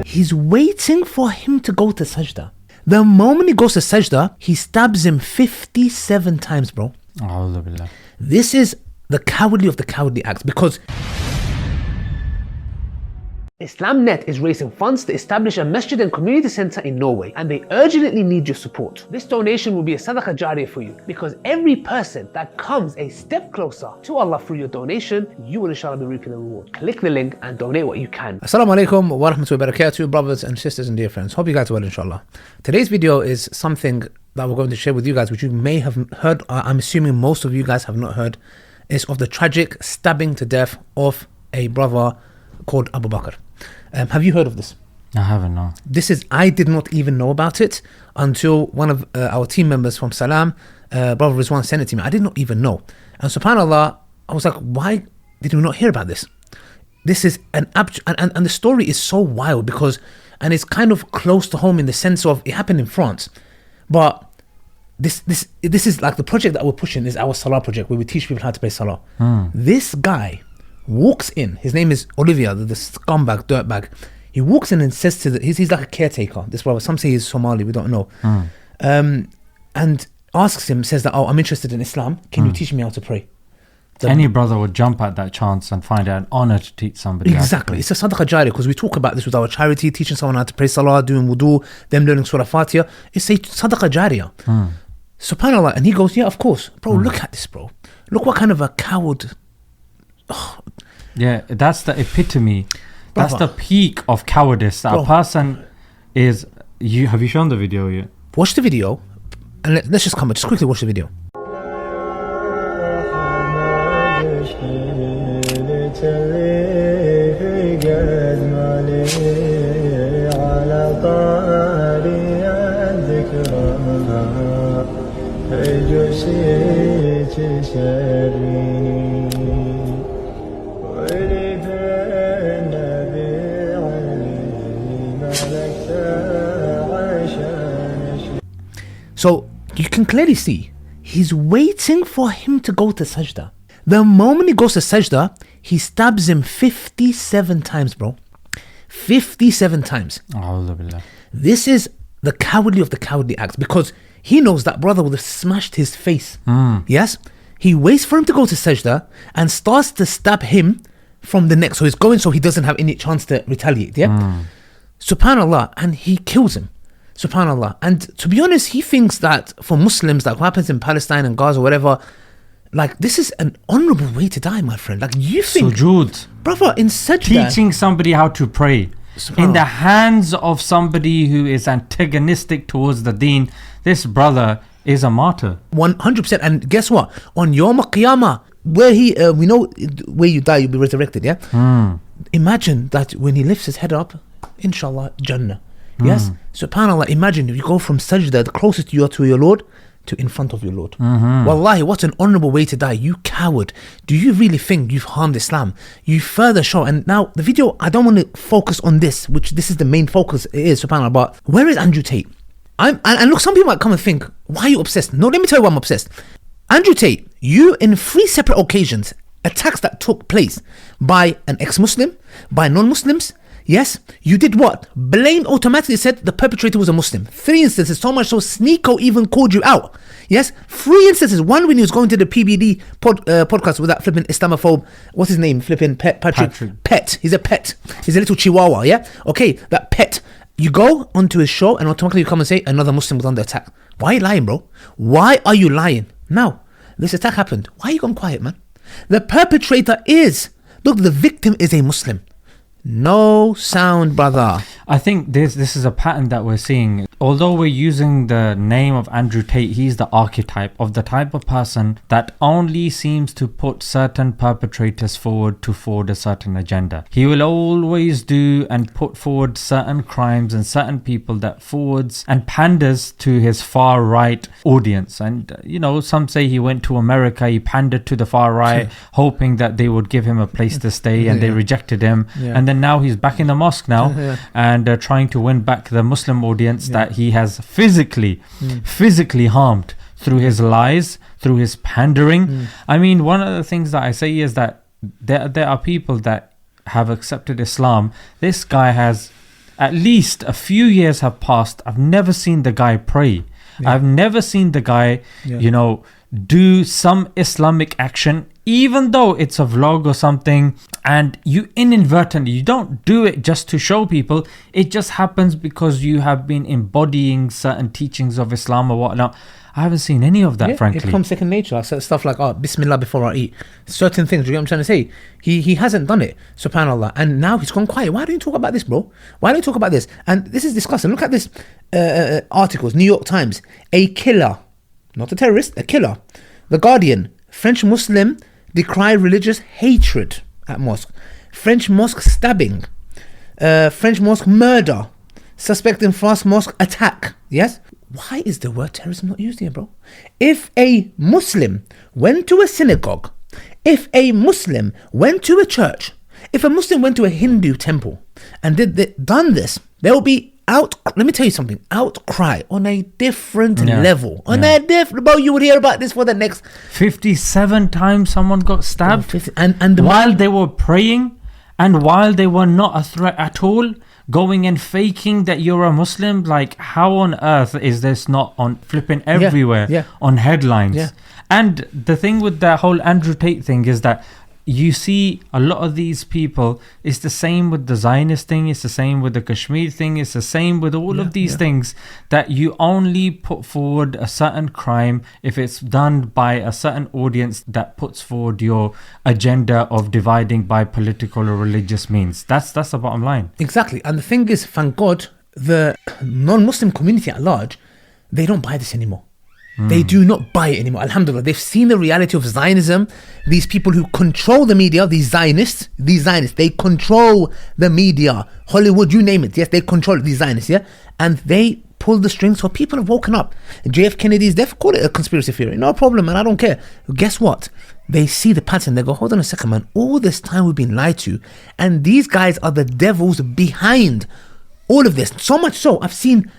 He's waiting for him to go to sajda. The moment he goes to sajda, he stabs him 57 times, bro. This is the cowardly of the cowardly acts, because IslamNet is raising funds to establish a masjid and community center in Norway, and they urgently need your support. This donation will be a sadaqah jariyah for you, because every person that comes a step closer to Allah through your donation, you will inshallah be reaping the reward. Click the link and donate what you can. Assalamu alaikum wa rahmatullahi wa barakatuh, brothers and sisters and dear friends. Hope you guys are well, inshallah. Today's video is something that we're going to share with you guys, which you may have heard. I'm assuming most of you guys have not heard. Is of the tragic stabbing to death of a brother called Abu Bakr. Have you heard of this? I haven't, no. I did not even know about it until one of our team members from Salam, Brother Rizwan, sent it to me. I did not even know. And subhanAllah, I was like, why did we not hear about this? This is and the story is so wild because, and it's kind of close to home in the sense of it happened in France. But this is like the project that we're pushing is our Salah project, where we teach people how to pray Salah. This guy walks in, his name is Olivia, the scumbag, dirtbag. He walks in and says to he's like a caretaker, this brother, some say he's Somali, we don't know. And asks him, says that, oh, I'm interested in Islam, can you teach me how to pray? Any brother would jump at that chance and find it an honor to teach somebody. Exactly, it's a sadaqah jariyah, because we talk about this with our charity, teaching someone how to pray Salah, doing wudu, them learning Surah Fatiha. It's a sadaqah jariyah. SubhanAllah, and he goes, yeah, of course. Bro, look at this, bro. Look what kind of a coward. Yeah, that's the epitome. That's Brother. the peak of cowardice. That a person is. Have you shown the video yet? Watch the video, and let's just come. Just quickly watch the video. So you can clearly see he's waiting for him to go to sajda. The moment he goes to sajda, he stabs him 57 times, bro. 57 times. This is the cowardly of the cowardly acts, because he knows that brother would have smashed his face. Yes? He waits for him to go to sajda and starts to stab him from the neck. So he's going so he doesn't have any chance to retaliate. Yeah? SubhanAllah, and he kills him. SubhanAllah. And to be honest, he thinks that for Muslims, like what happens in Palestine and Gaza or whatever, like this is an honorable way to die, my friend. Like you think, Sujood, brother, in sajda, teaching somebody how to pray in the hands of somebody who is antagonistic towards the deen, this brother is a martyr. 100%. And guess what? On Yawm al-Qiyamah, where we know where you die, you'll be resurrected, yeah? Imagine that when he lifts his head up, inshallah, Jannah. Yes? SubhanAllah, imagine if you go from sajda, the closest you are to your Lord, to in front of your Lord. Wallahi, what an honorable way to die. You coward. Do you really think you've harmed Islam? You further show. And now the video, I don't want to focus on this, which this is the main focus, it is, SubhanAllah, but where is Andrew Tate? And look, some people might come and think, why are you obsessed? No, let me tell you why I'm obsessed. Andrew Tate, you in 3 separate occasions, attacks that took place by an ex-Muslim, by non-Muslims. Yes, you did what? Blamed, automatically said the perpetrator was a Muslim. 3 instances, so much so Sneeko even called you out. Yes, 3 instances. One when he was going to the PBD podcast with that flipping Islamophobe, what's his name? Flipping Patrick. Pet. He's a pet. He's a little chihuahua, yeah? Okay, that pet. You go onto his show and automatically you come and say another Muslim was under attack. Why are you lying, bro? Why are you lying? Now, this attack happened. Why are you gone quiet, man? The perpetrator is, look, the victim is a Muslim. No sound, brother. I think this is a pattern that we're seeing. Although we're using the name of Andrew Tate, he's the archetype of the type of person that only seems to put certain perpetrators forward to forward a certain agenda. He will always do and put forward certain crimes and certain people that forwards and panders to his far right audience. And some say he went to America, he pandered to the far right, hoping that they would give him a place to stay, and they rejected him. And then then now he's back in the mosque now and trying to win back the Muslim audience that he has physically harmed through his lies, through his pandering. I mean, one of the things that I say is that there are people that have accepted Islam. This guy has, at least a few years have passed, I've never seen the guy pray. I've never seen the guy, do some Islamic action, even though it's a vlog or something, and you inadvertently, you don't do it just to show people, it just happens because you have been embodying certain teachings of Islam or whatnot. I haven't seen any of that, frankly. It becomes second nature. So stuff like, Bismillah before I eat. Certain things, you know what I'm trying to say? He hasn't done it, subhanAllah. And now he's gone quiet. Why don't you talk about this, bro? Why don't you talk about this? And this is disgusting. Look at this articles, New York Times. A killer, not a terrorist, a killer. The Guardian, French Muslim decry religious hatred at mosque. French mosque stabbing. French mosque murder. Suspect in France mosque attack. Yes? Why is the word terrorism not used here, bro? If a Muslim went to a synagogue, if a Muslim went to a church, if a Muslim went to a Hindu temple and done this, there will be let me tell you something, outcry on a different level. On a different, bro, you would hear about this for the next 57 times someone got stabbed. And while they were praying and while they were not a threat at all, going and faking that you're a Muslim, like how on earth is this not on flipping everywhere on headlines? And the thing with the whole Andrew Tate thing is that you see a lot of these people, it's the same with the Zionist thing, it's the same with the Kashmir thing, it's the same with all of these things, that you only put forward a certain crime if it's done by a certain audience that puts forward your agenda of dividing by political or religious means. That's the bottom line. Exactly. And the thing is, thank God, the non-Muslim community at large, they don't buy this anymore. They do not buy it anymore. Alhamdulillah. They've seen the reality of Zionism. These people who control the media, these Zionists, they control the media. Hollywood, you name it. Yes, they control it, these Zionists, and they pull the strings. So people have woken up. JF Kennedy's death, call it a conspiracy theory. No problem, man. I don't care. Guess what? They see the pattern. They go, hold on a second, man. All this time we've been lied to. And these guys are the devils behind all of this. So much so, I've seen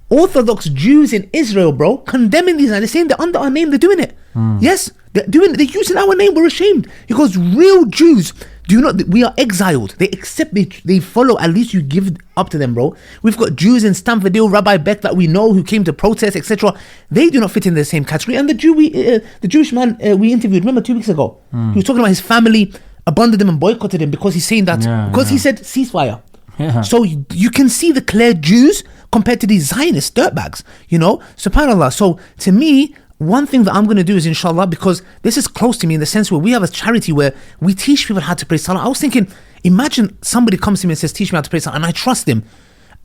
Orthodox Jews in Israel, bro, condemning these. They're saying they're under our name, they're doing it. Yes, they're doing it. They're using our name. We're ashamed because real Jews do not. We are exiled. They accept. They follow. At least you give up to them, bro. We've got Jews in Stamford Hill, Rabbi Beck that we know who came to protest, etc. They do not fit in the same category. And the Jewish man we interviewed, remember 2 weeks ago, he was talking about his family abandoned him and boycotted him because he's saying that he said ceasefire. So you can see the clear Jews compared to these Zionist dirtbags, subhanAllah. So to me, one thing that I'm going to do is, inshallah, because this is close to me in the sense where we have a charity where we teach people how to pray salah. I was thinking, imagine somebody comes to me and says, teach me how to pray salah, and I trust him,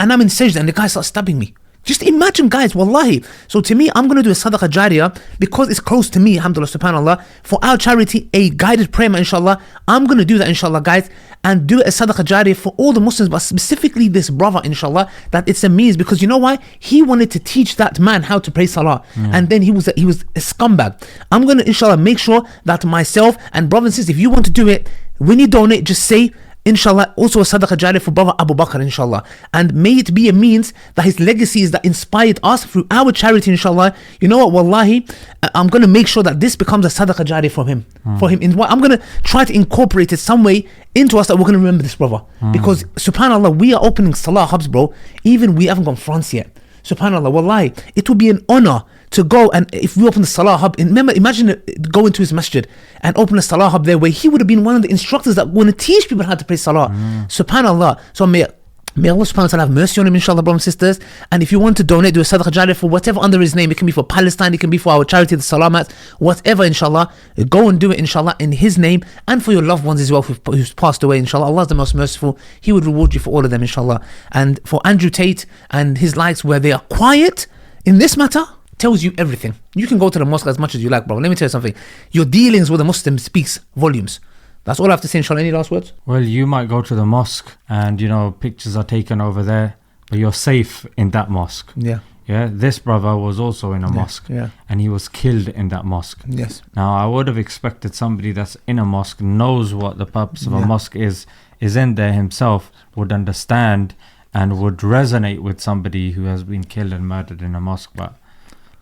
and I'm in sajda and the guy starts stabbing me. Just imagine, guys, wallahi. So to me, I'm going to do a sadaqah jariyah because it's close to me, alhamdulillah, subhanAllah, for our charity, a guided prayer, inshallah. I'm going to do that, inshallah, guys, and do a sadaqah jariyah for all the Muslims, but specifically this brother, inshallah, that it's a means, because you know why? He wanted to teach that man how to pray salah, and then he was a scumbag. I'm going to, inshallah, make sure that myself and brothers and sisters, if you want to do it, when you donate, just say, inshallah, also a sadaqah jariyah for brother Abu Bakr, inshallah, and may it be a means that his legacy is that inspired us through our charity, inshallah. You know what, wallahi, I'm going to make sure that this becomes a sadaqah jariyah for him. I'm going to try to incorporate it some way into us that we're going to remember this brother, because subhanallah, we are opening salah hubs, bro. Even we haven't gone France yet. Subhanallah, wallahi, it would be an honor to go, and if we open the salah hub, imagine going to his masjid and open a salah hub there where he would have been one of the instructors that want to teach people how to pray salah. Subhanallah. So may Allah subhanahu wa ta'ala have mercy on him, inshallah, brothers and sisters. And if you want to donate, do a sadaqah jariyah for whatever under his name. It can be for Palestine, it can be for our charity, the Salamat, whatever, inshallah. Go and do it, inshallah, in his name, and for your loved ones as well who's passed away, inshallah. Allah is the most merciful. He would reward you for all of them, inshallah. And for Andrew Tate and his likes, where they are quiet in this matter, tells you everything. You can go to the mosque as much as you like, bro. Let me tell you something. Your dealings with a Muslim speaks volumes. That's all I have to say, inshallah. Any last words? Well, you might go to the mosque and, pictures are taken over there, but you're safe in that mosque. Yeah. This brother was also in a mosque and he was killed in that mosque. Yes. Now, I would have expected somebody that's in a mosque knows what the purpose of a mosque is is in there himself would understand and would resonate with somebody who has been killed and murdered in a mosque. But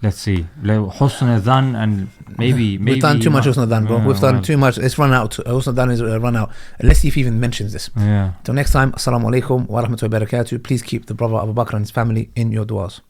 let's see. Husn dhan, and maybe we've done too much husn dhan, bro. We've done too much. It's run out. Husn dhan is run out. Let's see if he even mentions this. Yeah. Till next time, assalamu alaikum wa rahmatullahi wa barakatuh. Please keep the brother Abu Bakr and his family in your du'as.